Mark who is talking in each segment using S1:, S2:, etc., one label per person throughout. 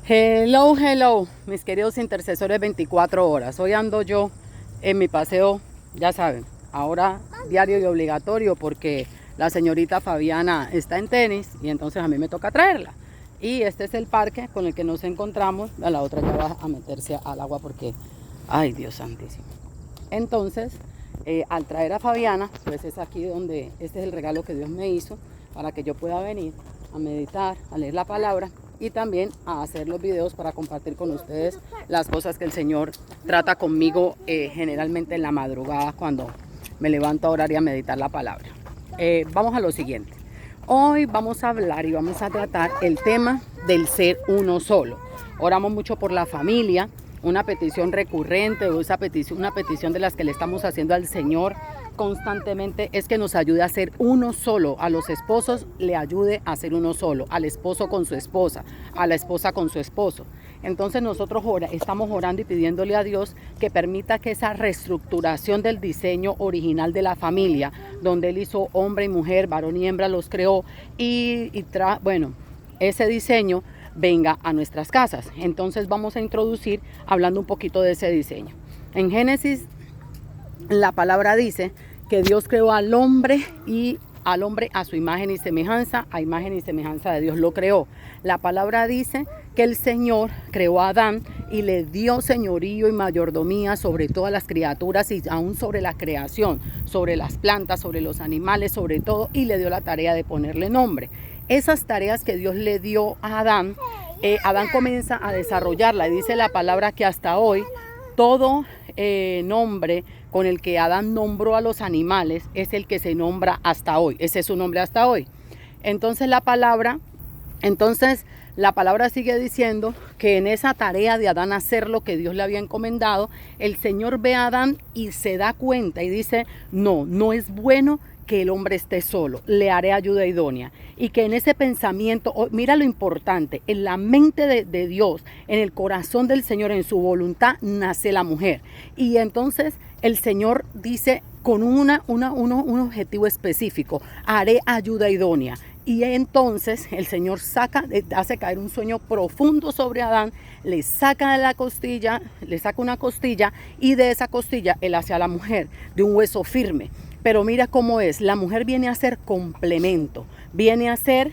S1: Hello, hello, mis queridos intercesores 24 horas. Hoy ando yo en mi paseo, ya saben, ahora diario y obligatorio porque la señorita Fabiana está en tenis y entonces a mí me toca traerla. Y este es el parque con el que nos encontramos. A la otra ya va a meterse al agua porque, ay Dios santísimo. Entonces, al traer a Fabiana, pues es aquí donde, este es el regalo que Dios me hizo para que yo pueda venir a meditar, a leer la palabra y también a hacer los videos para compartir con ustedes las cosas que el Señor trata conmigo generalmente en la madrugada cuando me levanto a orar y a meditar la palabra. Vamos a lo siguiente. Hoy vamos a hablar y vamos a tratar el tema del ser uno solo. Oramos mucho por la familia, una petición recurrente o una petición de las que le estamos haciendo al Señor constantemente es que nos ayude a ser uno solo. A los esposos le ayude a ser uno solo, al esposo con su esposa, a la esposa con su esposo. Entonces nosotros estamos orando y pidiéndole a Dios que permita que esa reestructuración del diseño original de la familia, donde Él hizo hombre y mujer, varón y hembra los creó, bueno, ese diseño venga a nuestras casas. Entonces vamos a introducir hablando un poquito de ese diseño. En Génesis la palabra dice que Dios creó al hombre a su imagen y semejanza, a imagen y semejanza de Dios lo creó. La palabra dice que el Señor creó a Adán y le dio señorío y mayordomía sobre todas las criaturas y aún sobre la creación, sobre las plantas, sobre los animales, sobre todo, y le dio la tarea de ponerle nombre. Esas tareas que Dios le dio a Adán, Adán comienza a desarrollarla y dice la palabra que hasta hoy todo nombre con el que Adán nombró a los animales es el que se nombra hasta hoy. Ese es su nombre hasta hoy. Entonces la palabra sigue diciendo que en esa tarea de Adán hacer lo que Dios le había encomendado, el Señor ve a Adán y se da cuenta y dice, no es bueno que el hombre esté solo, le haré ayuda idónea. Y que en ese pensamiento, mira lo importante, en la mente de Dios, en el corazón del Señor, en su voluntad, nace la mujer. Y entonces el Señor dice con un objetivo específico, haré ayuda idónea. Y entonces el Señor hace caer un sueño profundo sobre Adán, le saca de la costilla, le saca una costilla y de esa costilla él hace a la mujer, de un hueso firme. Pero mira cómo es, la mujer viene a ser complemento, viene a ser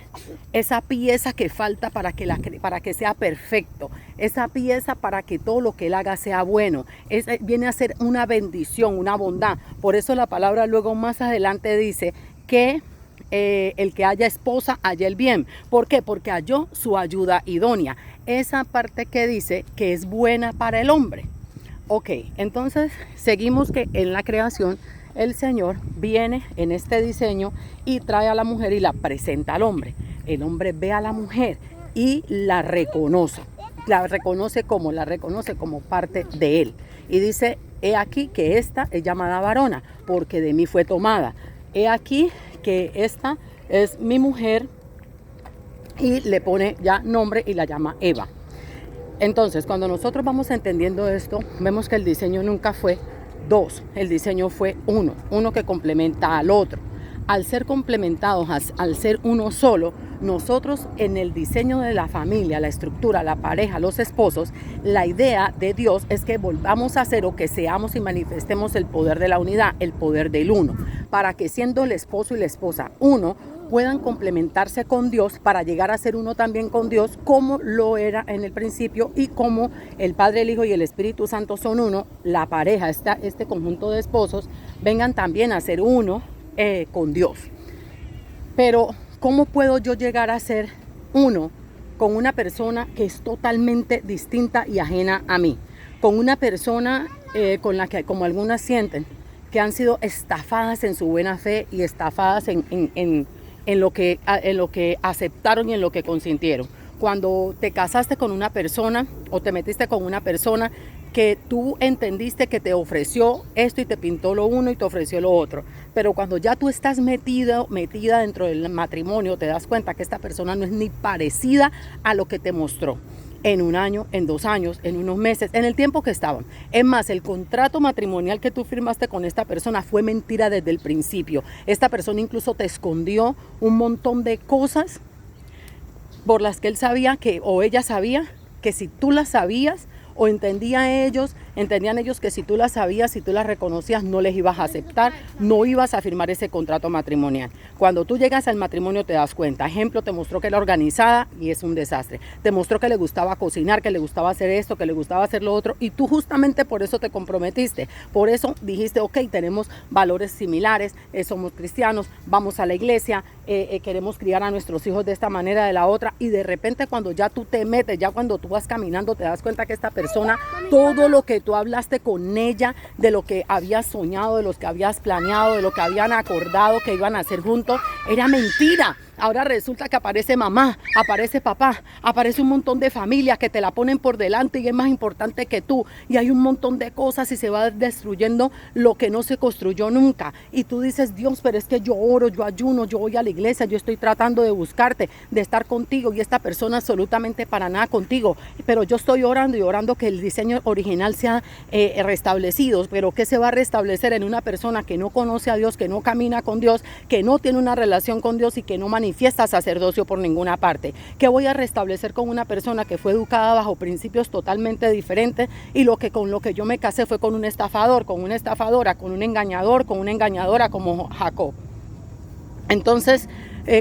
S1: esa pieza que falta para que sea perfecto, esa pieza para que todo lo que él haga sea bueno, viene a ser una bendición, una bondad. Por eso la palabra luego más adelante dice que el que haya esposa haya el bien. ¿Por qué? Porque halló su ayuda idónea. Esa parte que dice que es buena para el hombre. Ok, entonces seguimos que en la creación el Señor viene en este diseño y trae a la mujer y la presenta al hombre. El hombre ve a la mujer y la reconoce. La reconoce como parte de él. Y dice, he aquí que esta es llamada varona, porque de mí fue tomada. He aquí que esta es mi mujer y le pone ya nombre y la llama Eva. Entonces, cuando nosotros vamos entendiendo esto, vemos que el diseño nunca fue dos, el diseño fue uno que complementa al otro. Al ser complementados, al ser uno solo, nosotros en el diseño de la familia, la estructura, la pareja, los esposos, la idea de Dios es que volvamos a ser o que seamos y manifestemos el poder de la unidad, el poder del uno, para que siendo el esposo y la esposa uno, puedan complementarse con Dios para llegar a ser uno también con Dios como lo era en el principio y como el Padre, el Hijo y el Espíritu Santo son uno, la pareja, este conjunto de esposos, vengan también a ser uno con Dios. Pero ¿cómo puedo yo llegar a ser uno con una persona que es totalmente distinta y ajena a mí? Con una persona con la que, como algunas sienten, que han sido estafadas en su buena fe y estafadas en lo que aceptaron y en lo que consintieron. Cuando te casaste con una persona o te metiste con una persona que tú entendiste que te ofreció esto y te pintó lo uno y te ofreció lo otro, pero cuando ya tú estás metida dentro del matrimonio, te das cuenta que esta persona no es ni parecida a lo que te mostró en un año, en 2 años, en unos meses, en el tiempo que estaban. Es más, el contrato matrimonial que tú firmaste con esta persona fue mentira desde el principio. Esta persona incluso te escondió un montón de cosas por las que él sabía o ella sabía que si tú las sabías, o entendían ellos que si tú las sabías, si tú las reconocías, no les ibas a aceptar, no ibas a firmar ese contrato matrimonial. Cuando tú llegas al matrimonio te das cuenta. Ejemplo, te mostró que era organizada y es un desastre. Te mostró que le gustaba cocinar, que le gustaba hacer esto, que le gustaba hacer lo otro, y tú justamente por eso te comprometiste. Por eso dijiste, ok, tenemos valores similares, somos cristianos, vamos a la iglesia, queremos criar a nuestros hijos de esta manera, de la otra, y de repente cuando ya tú te metes, ya cuando tú vas caminando, te das cuenta que esta persona, todo lo que tú hablaste con ella, de lo que habías soñado, de lo que habías planeado, de lo que habían acordado que iban a hacer juntos, era mentira. Ahora resulta que aparece mamá, aparece papá, aparece un montón de familias que te la ponen por delante y es más importante que tú. Y hay un montón de cosas y se va destruyendo lo que no se construyó nunca. Y tú dices, Dios, pero es que yo oro, yo ayuno, yo voy a la iglesia, yo estoy tratando de buscarte, de estar contigo, y esta persona absolutamente para nada contigo. Pero yo estoy orando y orando que el diseño original sea restablecido. Pero ¿qué se va a restablecer en una persona que no conoce a Dios, que no camina con Dios, que no tiene una relación con Dios y que no manifiesta sacerdocio por ninguna parte? ¿Qué voy a restablecer con una persona que fue educada bajo principios totalmente diferentes y con lo que yo me casé fue con un estafador, con una estafadora, con un engañador, con una engañadora como Jacob? Entonces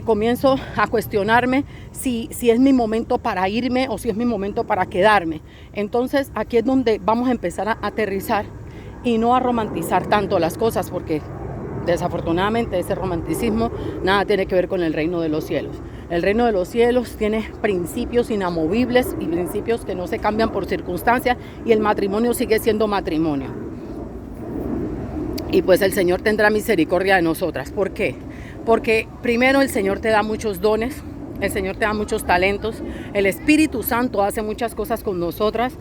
S1: comienzo a cuestionarme si es mi momento para irme o si es mi momento para quedarme. Entonces aquí es donde vamos a empezar a aterrizar y no a romantizar tanto las cosas, porque desafortunadamente ese romanticismo nada tiene que ver con el reino de los cielos. El reino de los cielos tiene principios inamovibles y principios que no se cambian por circunstancias, y el matrimonio sigue siendo matrimonio. Y pues el Señor tendrá misericordia de nosotras. ¿Por qué? Porque primero el Señor te da muchos dones, el Señor te da muchos talentos, el Espíritu Santo hace muchas cosas con nosotras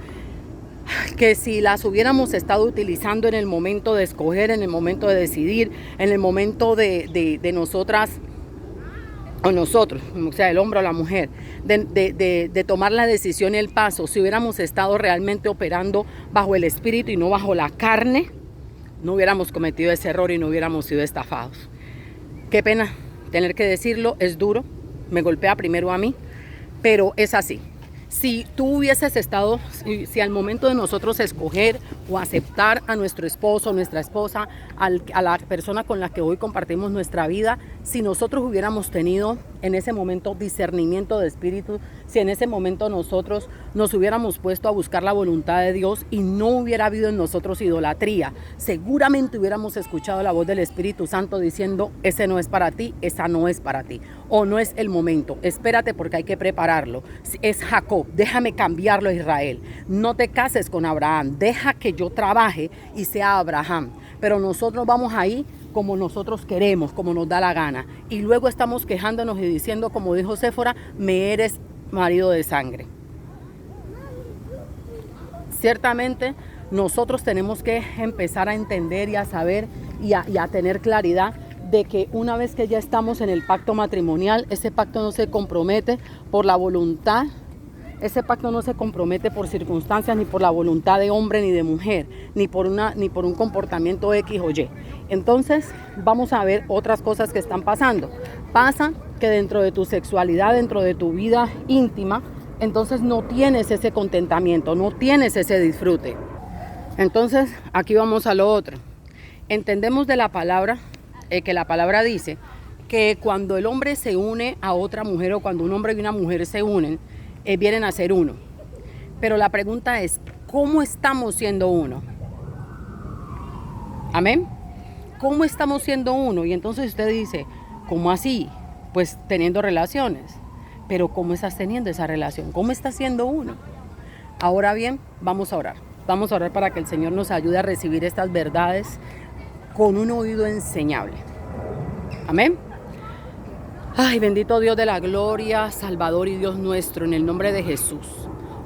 S1: que si las hubiéramos estado utilizando en el momento de escoger, en el momento de decidir, en el momento de nosotras o nosotros, o sea, el hombre o la mujer, de tomar la decisión y el paso, si hubiéramos estado realmente operando bajo el Espíritu y no bajo la carne, no hubiéramos cometido ese error y no hubiéramos sido estafados. Qué pena tener que decirlo, es duro, me golpea primero a mí, pero es así. Si tú hubieses estado, si al momento de nosotros escoger o aceptar a nuestro esposo o nuestra esposa, a la persona con la que hoy compartimos nuestra vida, si nosotros hubiéramos tenido en ese momento discernimiento de espíritu, si en ese momento nosotros nos hubiéramos puesto a buscar la voluntad de Dios y no hubiera habido en nosotros idolatría, seguramente hubiéramos escuchado la voz del Espíritu Santo diciendo, ese no es para ti, esa no es para ti, o no es el momento, espérate porque hay que prepararlo. Es Jacob, déjame cambiarlo a Israel. No te cases con Abraham, deja que yo trabaje y sea Abraham. Pero nosotros vamos ahí como nosotros queremos, como nos da la gana. Y luego estamos quejándonos y diciendo, como dijo Séfora, me eres marido de sangre. Ciertamente nosotros tenemos que empezar a entender y a saber y a tener claridad de que una vez que ya estamos en el pacto matrimonial, ese pacto no se compromete por la voluntad, ese pacto no se compromete por circunstancias, ni por la voluntad de hombre ni de mujer, ni por un comportamiento X o Y. Entonces vamos a ver otras cosas que están pasando. Pasa que dentro de tu sexualidad, dentro de tu vida íntima, entonces no tienes ese contentamiento, no tienes ese disfrute. Entonces aquí vamos a lo otro. Entendemos de la palabra, que la palabra dice que cuando el hombre se une a otra mujer, o cuando un hombre y una mujer se unen, vienen a ser uno. Pero la pregunta es, ¿cómo estamos siendo uno? Amén. ¿Cómo estamos siendo uno? Y entonces usted dice, ¿cómo así? Pues teniendo relaciones. Pero ¿cómo estás teniendo esa relación? ¿Cómo estás siendo uno? Ahora bien, vamos a orar. Vamos a orar para que el Señor nos ayude a recibir estas verdades con un oído enseñable. Amén. Ay, bendito Dios de la gloria, Salvador y Dios nuestro, en el nombre de Jesús.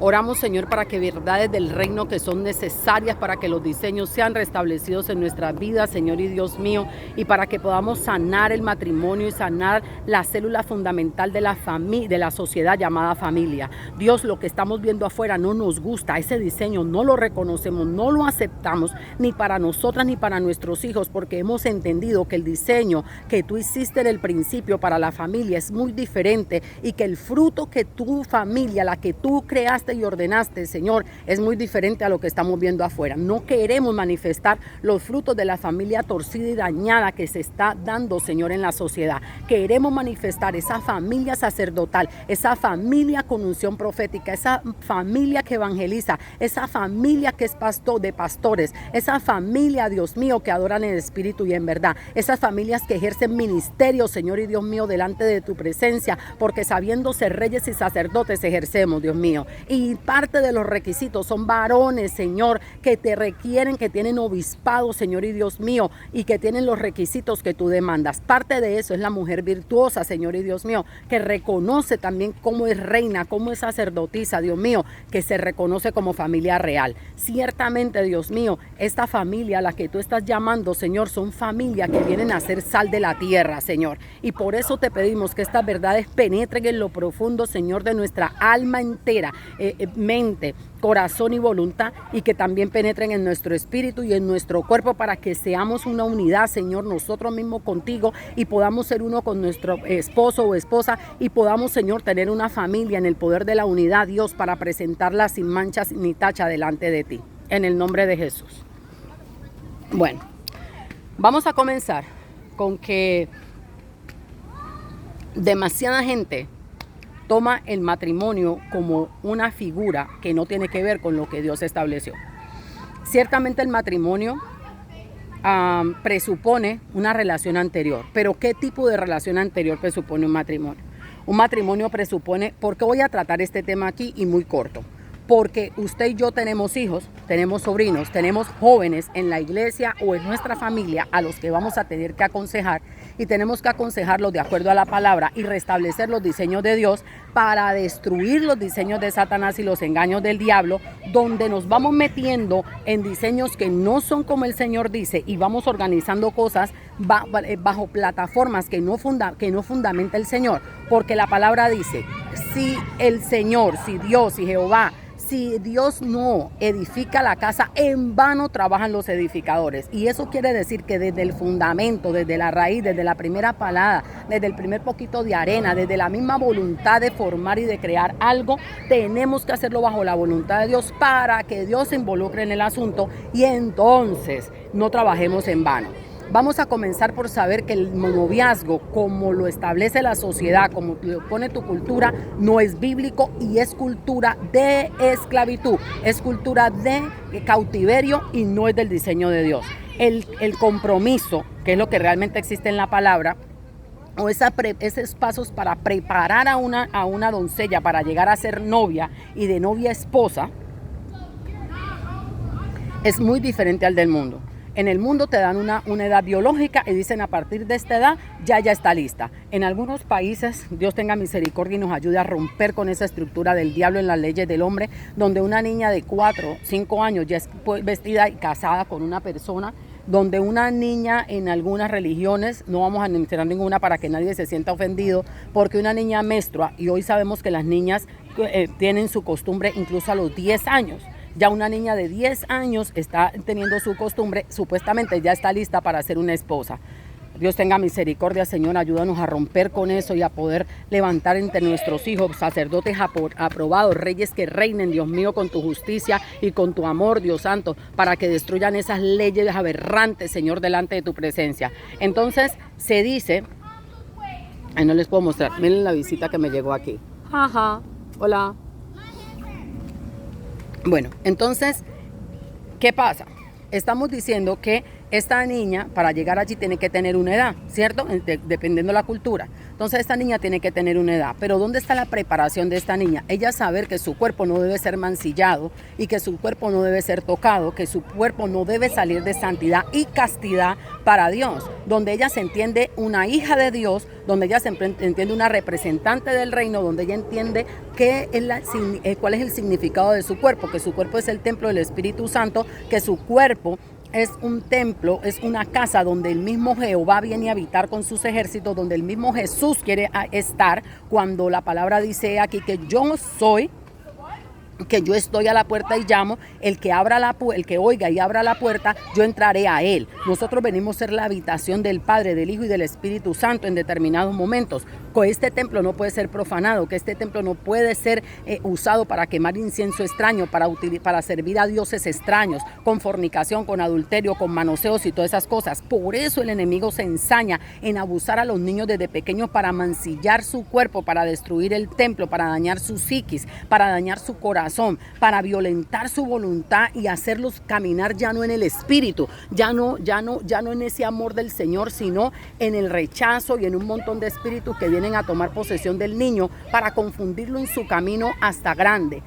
S1: Oramos, Señor, para que verdades del reino que son necesarias para que los diseños sean restablecidos en nuestras vidas, Señor y Dios mío, y para que podamos sanar el matrimonio y sanar la célula fundamental de la familia, de la sociedad llamada familia. Dios, lo que estamos viendo afuera no nos gusta, ese diseño no lo reconocemos, no lo aceptamos, ni para nosotras ni para nuestros hijos, porque hemos entendido que el diseño que tú hiciste en el principio para la familia es muy diferente y que el fruto que tu familia, la que tú creaste, mandaste y ordenaste, Señor, es muy diferente a lo que estamos viendo afuera. No queremos manifestar los frutos de la familia torcida y dañada que se está dando, Señor, en la sociedad. Queremos manifestar esa familia sacerdotal, esa familia con unción profética, esa familia que evangeliza, esa familia que es pastor de pastores, esa familia, Dios mío, que adoran en espíritu y en verdad, esas familias que ejercen ministerio, Señor y Dios mío, delante de tu presencia, porque sabiendo ser reyes y sacerdotes ejercemos, Dios mío, y parte de los requisitos son varones, Señor, que te requieren, que tienen obispado, Señor y Dios mío, y que tienen los requisitos que tú demandas. Parte de eso es la mujer virtuosa, Señor y Dios mío, que reconoce también cómo es reina, cómo es sacerdotisa, Dios mío, que se reconoce como familia real. Ciertamente, Dios mío, esta familia a la que tú estás llamando, Señor, son familias que vienen a ser sal de la tierra, Señor, y por eso te pedimos que estas verdades penetren en lo profundo, Señor, de nuestra alma entera, mente, corazón y voluntad, y que también penetren en nuestro espíritu y en nuestro cuerpo para que seamos una unidad, Señor, nosotros mismos contigo, y podamos ser uno con nuestro esposo o esposa, y podamos, Señor, tener una familia en el poder de la unidad, Dios, para presentarla sin manchas ni tacha delante de ti, en el nombre de Jesús. Bueno, vamos a comenzar con que demasiada gente toma el matrimonio como una figura que no tiene que ver con lo que Dios estableció. Ciertamente el matrimonio presupone una relación anterior, pero ¿qué tipo de relación anterior presupone un matrimonio? Un matrimonio presupone, porque voy a tratar este tema aquí y muy corto, porque usted y yo tenemos hijos, tenemos sobrinos, tenemos jóvenes en la iglesia o en nuestra familia a los que vamos a tener que aconsejar, y tenemos que aconsejarlos de acuerdo a la palabra y restablecer los diseños de Dios para destruir los diseños de Satanás y los engaños del diablo, donde nos vamos metiendo en diseños que no son como el Señor dice, y vamos organizando cosas bajo plataformas que no fundamenta el Señor, porque la palabra dice, si el Señor, si Dios, si Jehová, si Dios no edifica la casa, en vano trabajan los edificadores. Y eso quiere decir que desde el fundamento, desde la raíz, desde la primera palada, desde el primer poquito de arena, desde la misma voluntad de formar y de crear algo, tenemos que hacerlo bajo la voluntad de Dios para que Dios se involucre en el asunto y entonces no trabajemos en vano. Vamos a comenzar por saber que el noviazgo, como lo establece la sociedad, como lo pone tu cultura, no es bíblico y es cultura de esclavitud, es cultura de cautiverio y no es del diseño de Dios. El compromiso, que es lo que realmente existe en la palabra, o esos pasos para preparar a una doncella para llegar a ser novia y de novia esposa, es muy diferente al del mundo. En el mundo te dan una edad biológica y dicen a partir de esta edad ya está lista. En algunos países, Dios tenga misericordia y nos ayude a romper con esa estructura del diablo en las leyes del hombre, donde una niña de 4, 5 años ya es vestida y casada con una persona, donde una niña en algunas religiones, no vamos a mencionar ninguna para que nadie se sienta ofendido, porque una niña menstrua, y hoy sabemos que las niñas tienen su costumbre incluso a los 10 años. Ya una niña de 10 años está teniendo su costumbre, supuestamente ya está lista para ser una esposa. Dios tenga misericordia, Señor, ayúdanos a romper con eso y a poder levantar entre nuestros hijos sacerdotes aprobados, reyes que reinen, Dios mío, con tu justicia y con tu amor, Dios santo, para que destruyan esas leyes aberrantes, Señor, delante de tu presencia. Entonces se dice, no les puedo mostrar, miren la visita que me llegó aquí. Ajá, hola. Bueno, entonces, ¿qué pasa? Estamos diciendo que esta niña, para llegar allí, tiene que tener una edad, ¿cierto? Dependiendo de la cultura. Entonces, esta niña tiene que tener una edad. Pero ¿dónde está la preparación de esta niña? Ella saber que su cuerpo no debe ser mancillado y que su cuerpo no debe ser tocado, que su cuerpo no debe salir de santidad y castidad para Dios. Donde ella se entiende una hija de Dios, donde ella se entiende una representante del reino, donde ella entiende cuál es el significado de su cuerpo, que su cuerpo es el templo del Espíritu Santo, que su cuerpo es un templo, es una casa donde el mismo Jehová viene a habitar con sus ejércitos, donde el mismo Jesús quiere estar, cuando la palabra dice aquí que yo soy, que yo estoy a la puerta y llamo, el que oiga y abra la puerta, yo entraré a él. Nosotros venimos a ser la habitación del Padre, del Hijo y del Espíritu Santo en determinados momentos. que este templo no puede ser profanado, que este templo no puede ser usado para quemar incienso extraño, para servir a dioses extraños, con fornicación, con adulterio, con manoseos y todas esas cosas. Por eso el enemigo se ensaña en abusar a los niños desde pequeños para mancillar su cuerpo, para destruir el templo, para dañar su psiquis, para dañar su corazón, para violentar su voluntad y hacerlos caminar ya no en el espíritu, ya no en ese amor del Señor, sino en el rechazo y en un montón de espíritus que vienen a tomar posesión del niño para confundirlo en su camino hasta grande,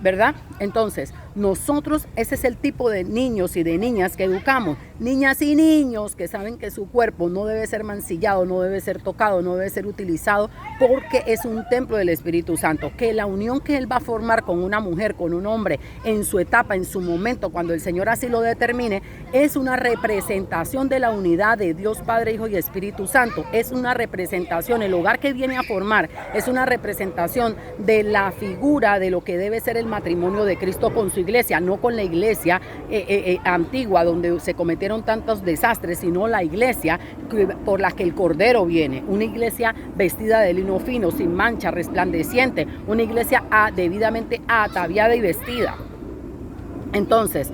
S1: ¿verdad? Entonces, nosotros, ese es el tipo de niños y de niñas que educamos, niñas y niños que saben que su cuerpo no debe ser mancillado, no debe ser tocado, no debe ser utilizado porque es un templo del Espíritu Santo, que la unión que él va a formar con una mujer, con un hombre, en su etapa, en su momento, cuando el Señor así lo determine, es una representación de la unidad de Dios Padre, Hijo y Espíritu Santo, es una representación, el hogar que viene a formar es una representación de la figura de lo que debe ser el matrimonio de Cristo con su iglesia, no con la iglesia antigua donde se cometieron tantos desastres, sino la iglesia por la que el Cordero viene, una iglesia vestida de lino fino, sin mancha, resplandeciente, una iglesia debidamente ataviada y vestida. Entonces,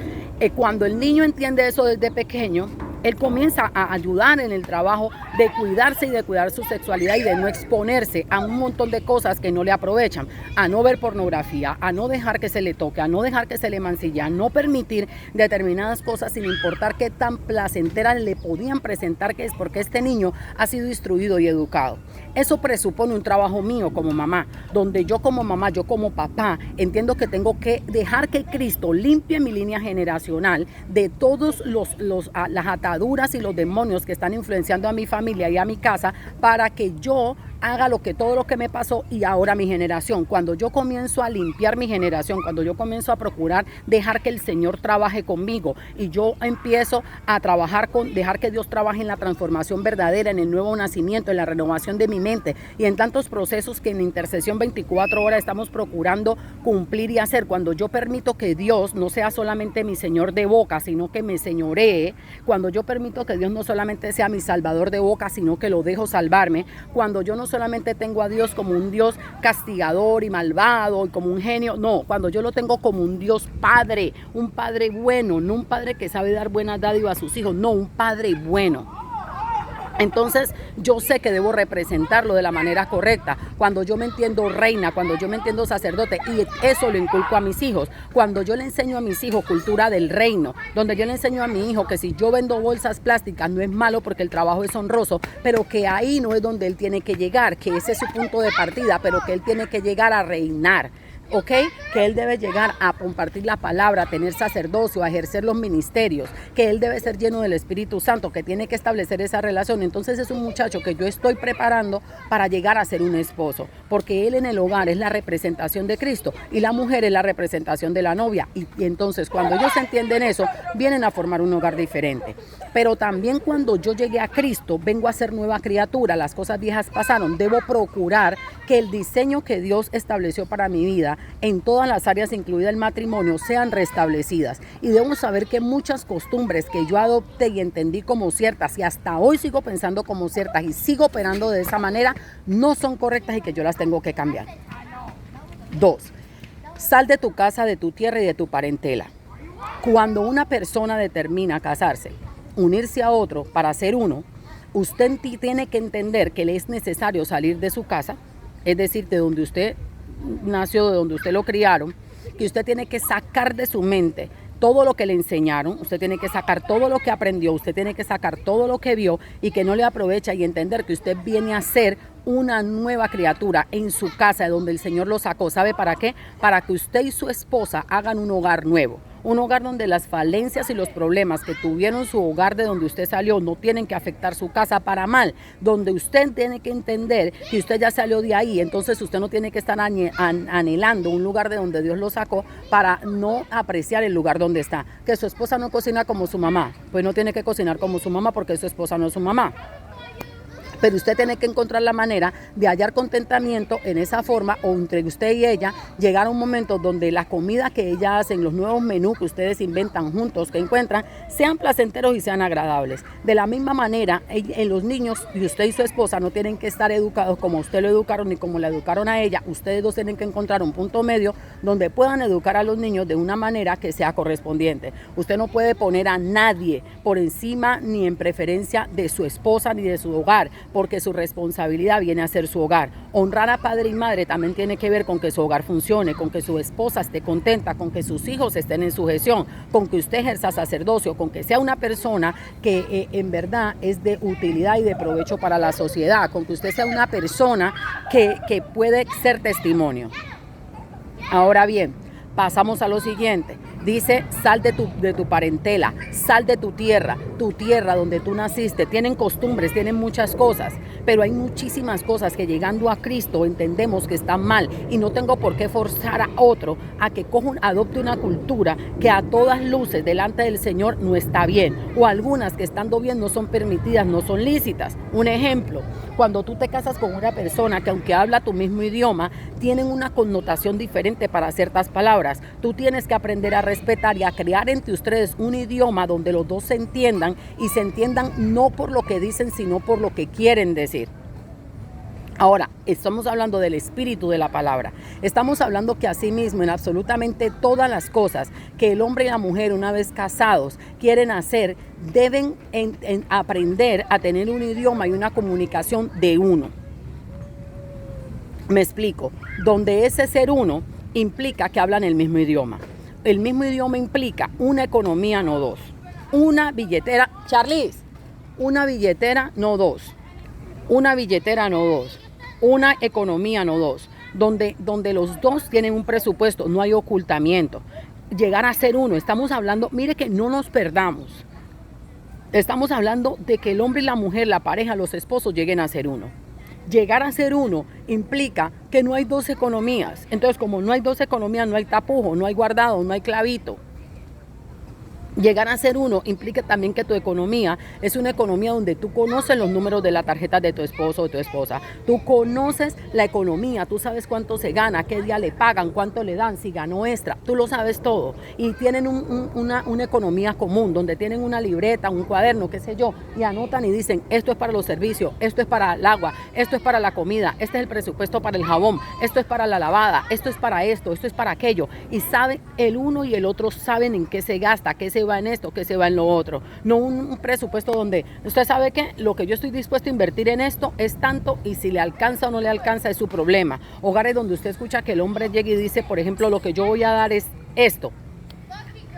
S1: cuando el niño entiende eso desde pequeño, él comienza a ayudar en el trabajo de cuidarse y de cuidar su sexualidad y de no exponerse a un montón de cosas que no le aprovechan, a no ver pornografía, a no dejar que se le toque, a no dejar que se le mancille, a no permitir determinadas cosas sin importar qué tan placenteras le podían presentar que es, porque este niño ha sido instruido y educado. Eso presupone un trabajo mío como mamá, donde yo como mamá, yo como papá, entiendo que tengo que dejar que Cristo limpie mi línea generacional de todos las ataduras y los demonios que están influenciando a mi familia y a mi casa, para que yo haga todo lo que me pasó y ahora mi generación. Cuando yo comienzo a limpiar mi generación, cuando yo comienzo a procurar dejar que el Señor trabaje conmigo y yo empiezo a trabajar dejar que Dios trabaje en la transformación verdadera, en el nuevo nacimiento, en la renovación de mi mente y en tantos procesos que en Intercesión 24 horas estamos procurando cumplir y hacer. Cuando yo permito que Dios no sea solamente mi Señor de boca, sino que me señoree, cuando yo permito que Dios no solamente sea mi Salvador de boca, sino que lo dejo salvarme, cuando yo no solamente tengo a Dios como un Dios castigador y malvado y como un genio, no, cuando yo lo tengo como un Dios Padre, un Padre bueno, no un Padre que sabe dar buenas dádivas a sus hijos, no, un Padre bueno. Entonces yo sé que debo representarlo de la manera correcta, cuando yo me entiendo reina, cuando yo me entiendo sacerdote, y eso lo inculco a mis hijos, cuando yo le enseño a mis hijos cultura del reino, donde yo le enseño a mi hijo que si yo vendo bolsas plásticas no es malo porque el trabajo es honroso, pero que ahí no es donde él tiene que llegar, que ese es su punto de partida, pero que él tiene que llegar a reinar. ¿Ok? Que él debe llegar a compartir la palabra, a tener sacerdocio, a ejercer los ministerios, que él debe ser lleno del Espíritu Santo, que tiene que establecer esa relación. Entonces es un muchacho que yo estoy preparando para llegar a ser un esposo, porque él en el hogar es la representación de Cristo y la mujer es la representación de la novia. Y entonces cuando ellos entienden eso, vienen a formar un hogar diferente. Pero también cuando yo llegué a Cristo, vengo a ser nueva criatura, las cosas viejas pasaron, debo procurar que el diseño que Dios estableció para mi vida en todas las áreas, incluida el matrimonio, sean restablecidas. Y debo saber que muchas costumbres que yo adopté y entendí como ciertas y hasta hoy sigo pensando como ciertas y sigo operando de esa manera, no son correctas y que yo las tengo que cambiar. 2. Sal de tu casa, de tu tierra y de tu parentela. Cuando una persona determina casarse, unirse a otro para ser uno, usted tiene que entender que le es necesario salir de su casa, es decir, de donde usted nació, de donde usted lo criaron, que usted tiene que sacar de su mente todo lo que le enseñaron, usted tiene que sacar todo lo que aprendió, usted tiene que sacar todo lo que vio y que no le aprovecha, y entender que usted viene a ser una nueva criatura en su casa de donde el Señor lo sacó. ¿Sabe para qué? Para que usted y su esposa hagan un hogar nuevo. Un hogar donde las falencias y los problemas que tuvieron su hogar de donde usted salió no tienen que afectar su casa para mal. Donde usted tiene que entender que usted ya salió de ahí. Entonces usted no tiene que estar anhelando un lugar de donde Dios lo sacó para no apreciar el lugar donde está. Que su esposa no cocina como su mamá. Pues no tiene que cocinar como su mamá porque su esposa no es su mamá. Pero usted tiene que encontrar la manera de hallar contentamiento en esa forma, o entre usted y ella, llegar a un momento donde la comida que ella hace, los nuevos menús que ustedes inventan juntos, que encuentran, sean placenteros y sean agradables. De la misma manera, en los niños, y usted y su esposa no tienen que estar educados como usted lo educaron ni como la educaron a ella. Ustedes dos tienen que encontrar un punto medio donde puedan educar a los niños de una manera que sea correspondiente. Usted no puede poner a nadie por encima ni en preferencia de su esposa ni de su hogar, porque su responsabilidad viene a ser su hogar. Honrar a padre y madre también tiene que ver con que su hogar funcione, con que su esposa esté contenta, con que sus hijos estén en sujeción, con que usted ejerza sacerdocio, con que sea una persona que en verdad es de utilidad y de provecho para la sociedad, con que usted sea una persona que puede ser testimonio. Ahora bien, pasamos a lo siguiente. Dice, sal de tu parentela, sal de tu tierra donde tú naciste. Tienen costumbres, tienen muchas cosas, pero hay muchísimas cosas que llegando a Cristo entendemos que están mal, y no tengo por qué forzar a otro a que adopte una cultura que a todas luces delante del Señor no está bien, o algunas que estando bien no son permitidas, no son lícitas. Un ejemplo, cuando tú te casas con una persona que aunque habla tu mismo idioma, tienen una connotación diferente para ciertas palabras. Tú tienes que aprender a respetar y a crear entre ustedes un idioma donde los dos se entiendan, y se entiendan no por lo que dicen, sino por lo que quieren decir. Ahora, estamos hablando del espíritu de la palabra. Estamos hablando que asimismo en absolutamente todas las cosas que el hombre y la mujer una vez casados quieren hacer, deben aprender a tener un idioma y una comunicación de uno. Me explico. Donde ese ser uno implica que hablan el mismo idioma. El mismo idioma implica una economía, no dos. Una billetera, Charlize, una billetera, no dos. Una billetera, no dos. Una economía, no dos. Donde los dos tienen un presupuesto, no hay ocultamiento. Llegar a ser uno, estamos hablando, mire que no nos perdamos. Estamos hablando de que el hombre y la mujer, la pareja, los esposos lleguen a ser uno. Llegar a ser uno implica que no hay dos economías. Entonces, como no hay dos economías, no hay tapujo, no hay guardado, no hay clavito. Llegar a ser uno implica también que tu economía es una economía donde tú conoces los números de la tarjeta de tu esposo o de tu esposa. Tú conoces la economía, tú sabes cuánto se gana, qué día le pagan, cuánto le dan, si ganó extra. Tú lo sabes todo. Y tienen una economía común, donde tienen una libreta, un cuaderno, qué sé yo, y anotan y dicen, esto es para los servicios, esto es para el agua, esto es para la comida, este es el presupuesto para el jabón, esto es para la lavada, esto es para esto es para aquello. Y sabe, el uno y el otro saben en qué se gasta, qué se va en esto, que se va en lo otro. No un presupuesto donde usted sabe que lo que yo estoy dispuesto a invertir en esto es tanto, y si le alcanza o no le alcanza es su problema. Hogares donde usted escucha que el hombre llega y dice, por ejemplo, lo que yo voy a dar es esto.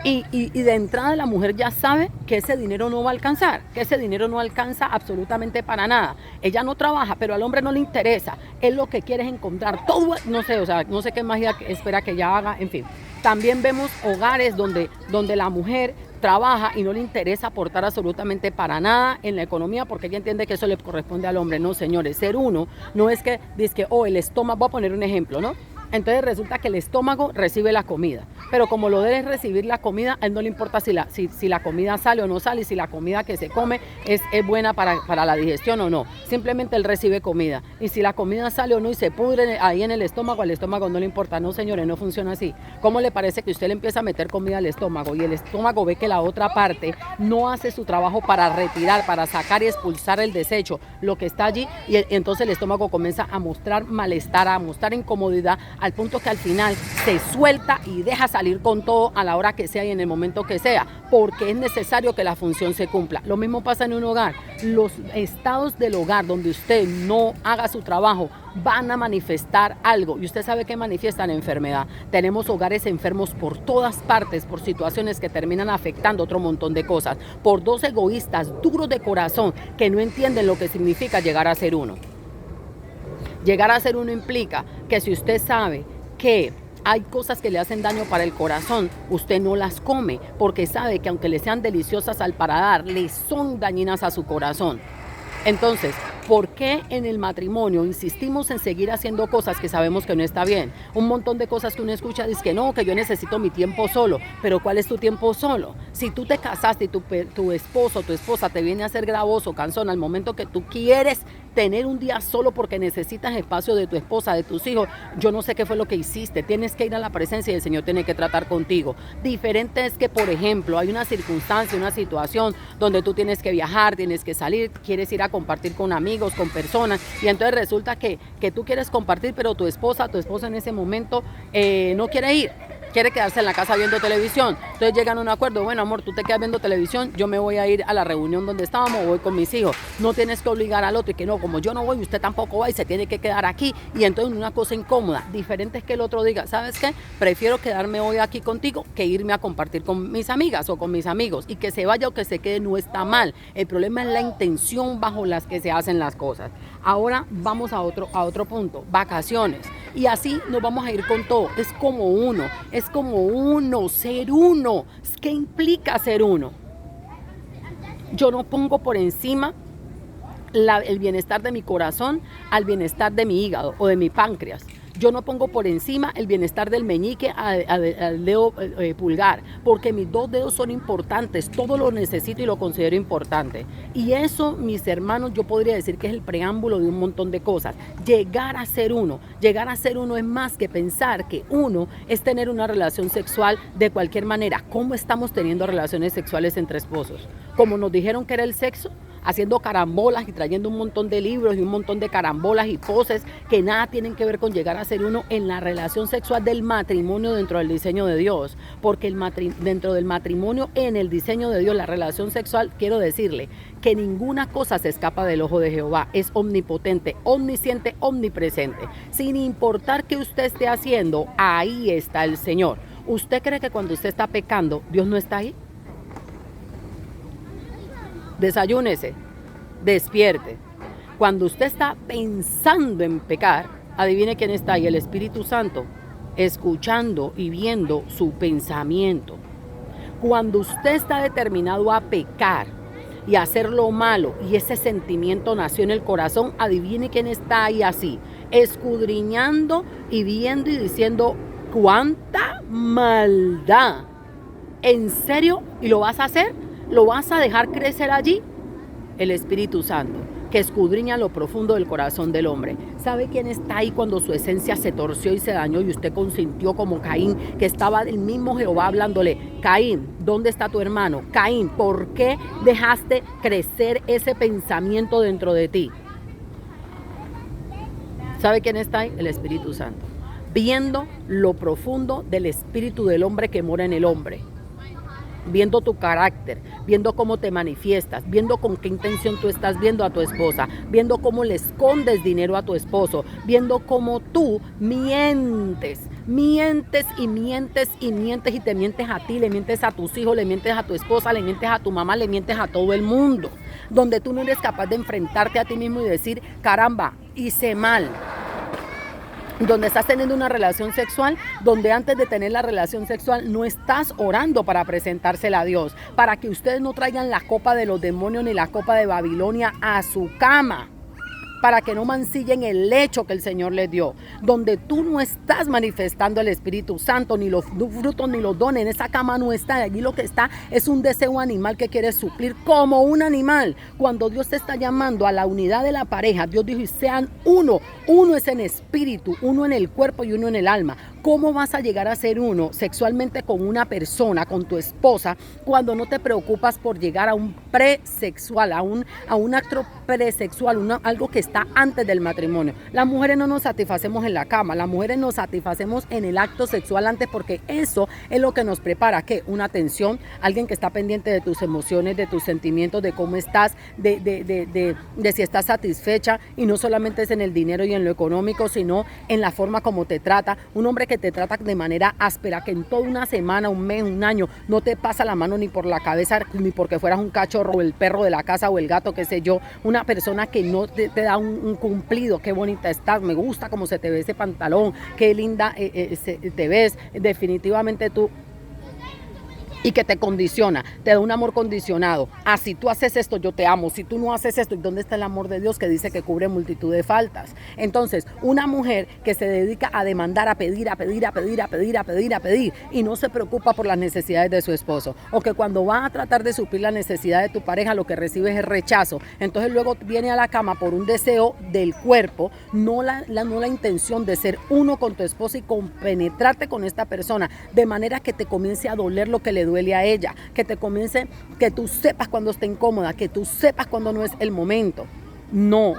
S1: Y de entrada la mujer ya sabe que ese dinero no va a alcanzar, que ese dinero no alcanza absolutamente para nada. Ella no trabaja, pero al hombre no le interesa. Él lo que quiere es encontrar todo, no sé, o sea, no sé qué magia espera que ella haga, en fin. También vemos hogares donde la mujer trabaja y no le interesa aportar absolutamente para nada en la economía, porque ella entiende que eso le corresponde al hombre. No, señores, ser uno no es que dice, el estómago, voy a poner un ejemplo, ¿no? Entonces resulta que el estómago recibe la comida, pero como lo debe recibir la comida, a él no le importa si la comida sale o no sale, y si la comida que se come es buena para la digestión o no. Simplemente él recibe comida, y si la comida sale o no y se pudre ahí en el estómago, al estómago no le importa. No, señores, no funciona así. ¿Cómo le parece que usted le empieza a meter comida al estómago y el estómago ve que la otra parte no hace su trabajo para retirar, para sacar y expulsar el desecho, lo que está allí, y entonces el estómago comienza a mostrar malestar, a mostrar incomodidad, al punto que al final se suelta y deja salir con todo a la hora que sea y en el momento que sea, porque es necesario que la función se cumpla. Lo mismo pasa en un hogar. Los estados del hogar donde usted no haga su trabajo van a manifestar algo, y usted sabe que manifiestan enfermedad. Tenemos hogares enfermos por todas partes, por situaciones que terminan afectando otro montón de cosas, por dos egoístas duros de corazón que no entienden lo que significa llegar a ser uno. Llegar a ser uno implica que si usted sabe que hay cosas que le hacen daño para el corazón, usted no las come, porque sabe que aunque le sean deliciosas al paladar, le son dañinas a su corazón. Entonces, ¿por qué en el matrimonio insistimos en seguir haciendo cosas que sabemos que no está bien? Un montón de cosas que uno escucha, dice que no, que yo necesito mi tiempo solo. Pero ¿cuál es tu tiempo solo? Si tú te casaste y tu esposo o tu esposa te viene a hacer gravoso, cansón, al momento que tú quieres tener un día solo porque necesitas espacio de tu esposa, de tus hijos. Yo no sé qué fue lo que hiciste. Tienes que ir a la presencia y el Señor tiene que tratar contigo. Diferente es que, por ejemplo, hay una circunstancia, una situación donde tú tienes que viajar, tienes que salir, quieres ir a compartir con amigos, con personas, y entonces resulta que tú quieres compartir, pero tu esposa en ese momento no quiere ir. Quiere quedarse en la casa viendo televisión. Entonces llegan a un acuerdo. Bueno, amor, tú te quedas viendo televisión, yo me voy a ir a la reunión donde estábamos, voy con mis hijos. No tienes que obligar al otro y que no, como yo no voy, usted tampoco va y se tiene que quedar aquí. Y entonces una cosa incómoda. Diferente es que el otro diga, ¿sabes qué? Prefiero quedarme hoy aquí contigo que irme a compartir con mis amigas o con mis amigos. Y que se vaya o que se quede no está mal. El problema es la intención bajo las que se hacen las cosas. Ahora vamos a otro punto. Vacaciones. Y así nos vamos a ir con todo. Es como uno, ser uno. ¿Qué implica ser uno? Yo no pongo por encima el bienestar de mi corazón al bienestar de mi hígado o de mi páncreas. Yo no pongo por encima el bienestar del meñique al dedo pulgar, porque mis dos dedos son importantes, todo lo necesito y lo considero importante. Y eso, mis hermanos, yo podría decir que es el preámbulo de un montón de cosas. Llegar a ser uno es más que pensar que uno es tener una relación sexual de cualquier manera. ¿Cómo estamos teniendo relaciones sexuales entre esposos? ¿Como nos dijeron que era el sexo? Haciendo carambolas y trayendo un montón de libros y un montón de carambolas y poses que nada tienen que ver con llegar a ser uno en la relación sexual del matrimonio dentro del diseño de Dios. Porque dentro del matrimonio, en el diseño de Dios, la relación sexual, quiero decirle que ninguna cosa se escapa del ojo de Jehová. Es omnipotente, omnisciente, omnipresente. Sin importar qué usted esté haciendo, ahí está el Señor. ¿Usted cree que cuando usted está pecando, Dios no está ahí? Desayúnese, despierte. Cuando usted está pensando en pecar, adivine quién está ahí, el Espíritu Santo, escuchando y viendo su pensamiento. Cuando usted está determinado a pecar y a hacer lo malo y ese sentimiento nació en el corazón, adivine quién está ahí así, escudriñando y viendo y diciendo, ¡cuánta maldad! ¿En serio? ¿Y lo vas a hacer? ¿Lo vas a dejar crecer allí? El Espíritu Santo, que escudriña lo profundo del corazón del hombre. ¿Sabe quién está ahí cuando su esencia se torció y se dañó y usted consintió como Caín, que estaba el mismo Jehová hablándole? Caín, ¿dónde está tu hermano? Caín, ¿por qué dejaste crecer ese pensamiento dentro de ti? ¿Sabe quién está ahí? El Espíritu Santo, viendo lo profundo del espíritu del hombre que mora en el hombre. Viendo tu carácter, viendo cómo te manifiestas, viendo con qué intención tú estás viendo a tu esposa, viendo cómo le escondes dinero a tu esposo, viendo cómo tú mientes y te mientes a ti, le mientes a tus hijos, le mientes a tu esposa, le mientes a tu mamá, le mientes a todo el mundo, donde tú no eres capaz de enfrentarte a ti mismo y decir, caramba, hice mal. Donde estás teniendo una relación sexual, donde antes de tener la relación sexual no estás orando para presentársela a Dios, para que ustedes no traigan la copa de los demonios ni la copa de Babilonia a su cama, para que no mancillen el lecho que el Señor les dio, donde tú no estás manifestando el Espíritu Santo, ni los frutos ni los dones, en esa cama no está, allí lo que está es un deseo animal que quieres suplir como un animal. Cuando Dios te está llamando a la unidad de la pareja, Dios dijo, y sean uno es en espíritu, uno en el cuerpo y uno en el alma. ¿Cómo vas a llegar a ser uno sexualmente con una persona, con tu esposa, cuando no te preocupas por llegar a un presexual, a un acto presexual, algo que está antes del matrimonio? Las mujeres no nos satisfacemos en la cama, las mujeres nos satisfacemos en el acto sexual antes, porque eso es lo que nos prepara, ¿qué? Una atención, alguien que está pendiente de tus emociones, de tus sentimientos, de cómo estás, de si estás satisfecha, y no solamente es en el dinero y en lo económico, sino en la forma como te trata. Un hombre que te trata de manera áspera, que en toda una semana, un mes, un año, no te pasa la mano ni por la cabeza, ni porque fueras un cachorro o el perro de la casa o el gato, qué sé yo. Una persona que no te da un cumplido, qué bonita estás, me gusta cómo se te ve ese pantalón, qué linda te ves. Definitivamente tú y que te condiciona, te da un amor condicionado. Ah, si tú haces esto, yo te amo. Si tú no haces esto, ¿y dónde está el amor de Dios que dice que cubre multitud de faltas? Entonces, una mujer que se dedica a demandar, a pedir, a pedir, a pedir, a pedir, a pedir, a pedir, y no se preocupa por las necesidades de su esposo, o que cuando va a tratar de suplir la necesidad de tu pareja, lo que recibes es rechazo. Entonces luego viene a la cama por un deseo del cuerpo, no la intención de ser uno con tu esposo y compenetrarte con esta persona, de manera que te comience a doler lo que le duele a ella, que tú sepas cuando está incómoda, que tú sepas cuando no es el momento. No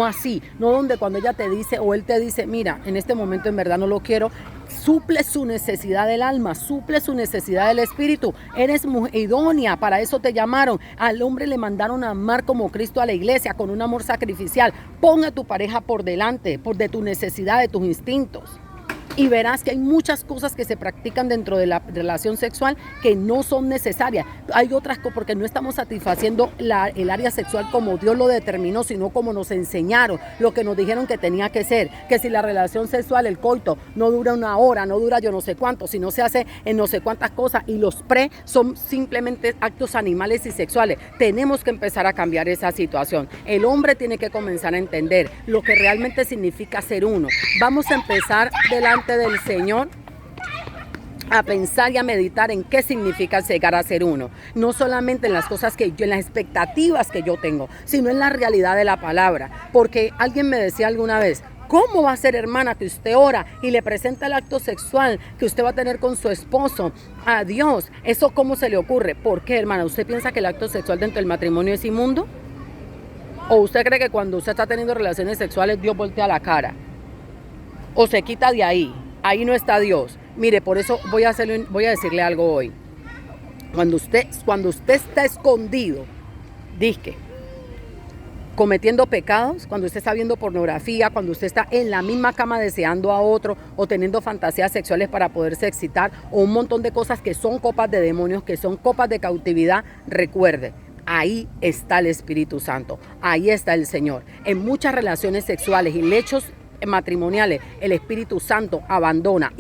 S1: así, no donde cuando ella te dice o él te dice, mira, en este momento en verdad no lo quiero. Suple su necesidad del alma, suple su necesidad del espíritu. Eres idónea, para eso te llamaron. Al hombre le mandaron a amar como Cristo a la iglesia, con un amor sacrificial. Pon a tu pareja por delante, de tu necesidad, de tus instintos. Y verás que hay muchas cosas que se practican dentro de la relación sexual que no son necesarias. Hay otras porque no estamos satisfaciendo el área sexual como Dios lo determinó, sino como nos enseñaron, lo que nos dijeron que tenía que ser. Que si la relación sexual, el coito, no dura una hora, no dura yo no sé cuánto, si no se hace en no sé cuántas cosas, y los son simplemente actos animales y sexuales. Tenemos que empezar a cambiar esa situación. El hombre tiene que comenzar a entender lo que realmente significa ser uno. Vamos a empezar delante del Señor a pensar y a meditar en qué significa llegar a ser uno, no solamente en las cosas en las expectativas que yo tengo, sino en la realidad de la palabra. Porque alguien me decía alguna vez, ¿cómo va a ser, hermana, que usted ora y le presenta el acto sexual que usted va a tener con su esposo a Dios? ¿Eso cómo se le ocurre? ¿Por qué, hermana? ¿Usted piensa que el acto sexual dentro del matrimonio es inmundo? ¿O usted cree que cuando usted está teniendo relaciones sexuales Dios voltea la cara? ¿O se quita de ahí? Ahí no está Dios. Mire, por eso voy a decirle algo hoy. Cuando usted está escondido, disque, cometiendo pecados, cuando usted está viendo pornografía, cuando usted está en la misma cama deseando a otro o teniendo fantasías sexuales para poderse excitar, o un montón de cosas que son copas de demonios, que son copas de cautividad, recuerde, ahí está el Espíritu Santo, ahí está el Señor. En muchas relaciones sexuales y lechos matrimoniales, el Espíritu Santo abandona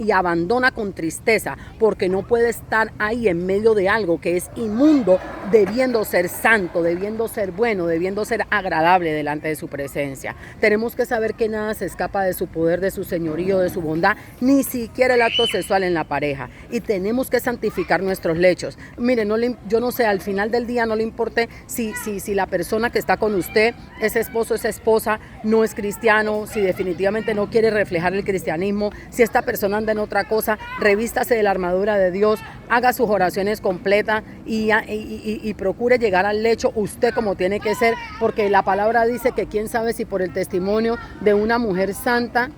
S1: con tristeza, porque no puede estar ahí en medio de algo que es inmundo, debiendo ser santo, debiendo ser bueno, debiendo ser agradable delante de su presencia. Tenemos que saber que nada se escapa de su poder, de su señorío, de su bondad, ni siquiera el acto sexual en la pareja, y tenemos que santificar nuestros lechos. Mire, yo no sé, al final del día no le importe si la persona que está con usted, ese esposo, esa esposa, no es cristiano, si definitivamente no quiere reflejar el cristianismo, si esta persona anda en otra cosa, revístase de la armadura de Dios, haga sus oraciones completas y procure llegar al lecho usted como tiene que ser, porque la palabra dice que quién sabe si por el testimonio de una mujer santa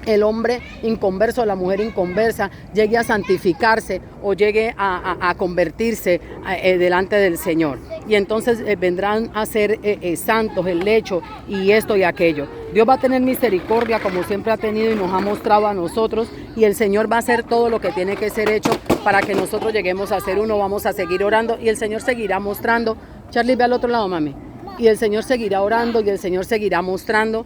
S1: el hombre inconverso, la mujer inconversa, llegue a santificarse o llegue a convertirse delante del Señor. Y entonces vendrán a ser santos el lecho y esto y aquello. Dios va a tener misericordia como siempre ha tenido y nos ha mostrado a nosotros, y el Señor va a hacer todo lo que tiene que ser hecho para que nosotros lleguemos a ser uno. Vamos a seguir orando y el Señor seguirá mostrando. Charlie, ve al otro lado, mami. Y el Señor seguirá orando y el Señor seguirá mostrando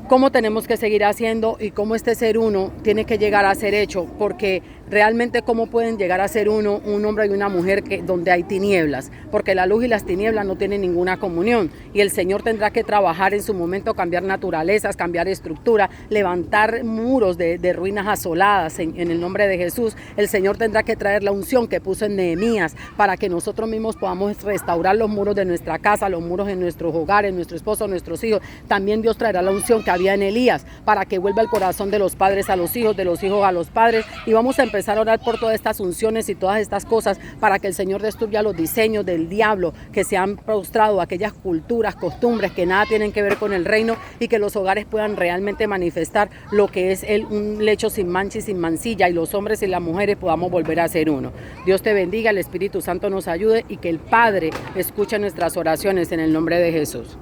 S1: cómo tenemos que seguir haciendo y cómo este ser uno tiene que llegar a ser hecho, porque realmente cómo pueden llegar a ser uno, un hombre y una mujer donde hay tinieblas, porque la luz y las tinieblas no tienen ninguna comunión, y el Señor tendrá que trabajar en su momento, cambiar naturalezas, cambiar estructura, levantar muros de ruinas asoladas en el nombre de Jesús. El Señor tendrá que traer la unción que puso en Nehemías para que nosotros mismos podamos restaurar los muros de nuestra casa, los muros en nuestros hogares, nuestro esposo, nuestros hijos. También Dios traerá la unción que había en Elías para que vuelva el corazón de los padres a los hijos, de los hijos a los padres, y vamos a empezar a orar por todas estas unciones y todas estas cosas para que el Señor destruya los diseños del diablo que se han prostrado, aquellas culturas, costumbres que nada tienen que ver con el reino, y que los hogares puedan realmente manifestar lo que es un lecho sin mancha y sin mancilla, y los hombres y las mujeres podamos volver a ser uno. Dios te bendiga, el Espíritu Santo nos ayude y que el Padre escuche nuestras oraciones en el nombre de Jesús.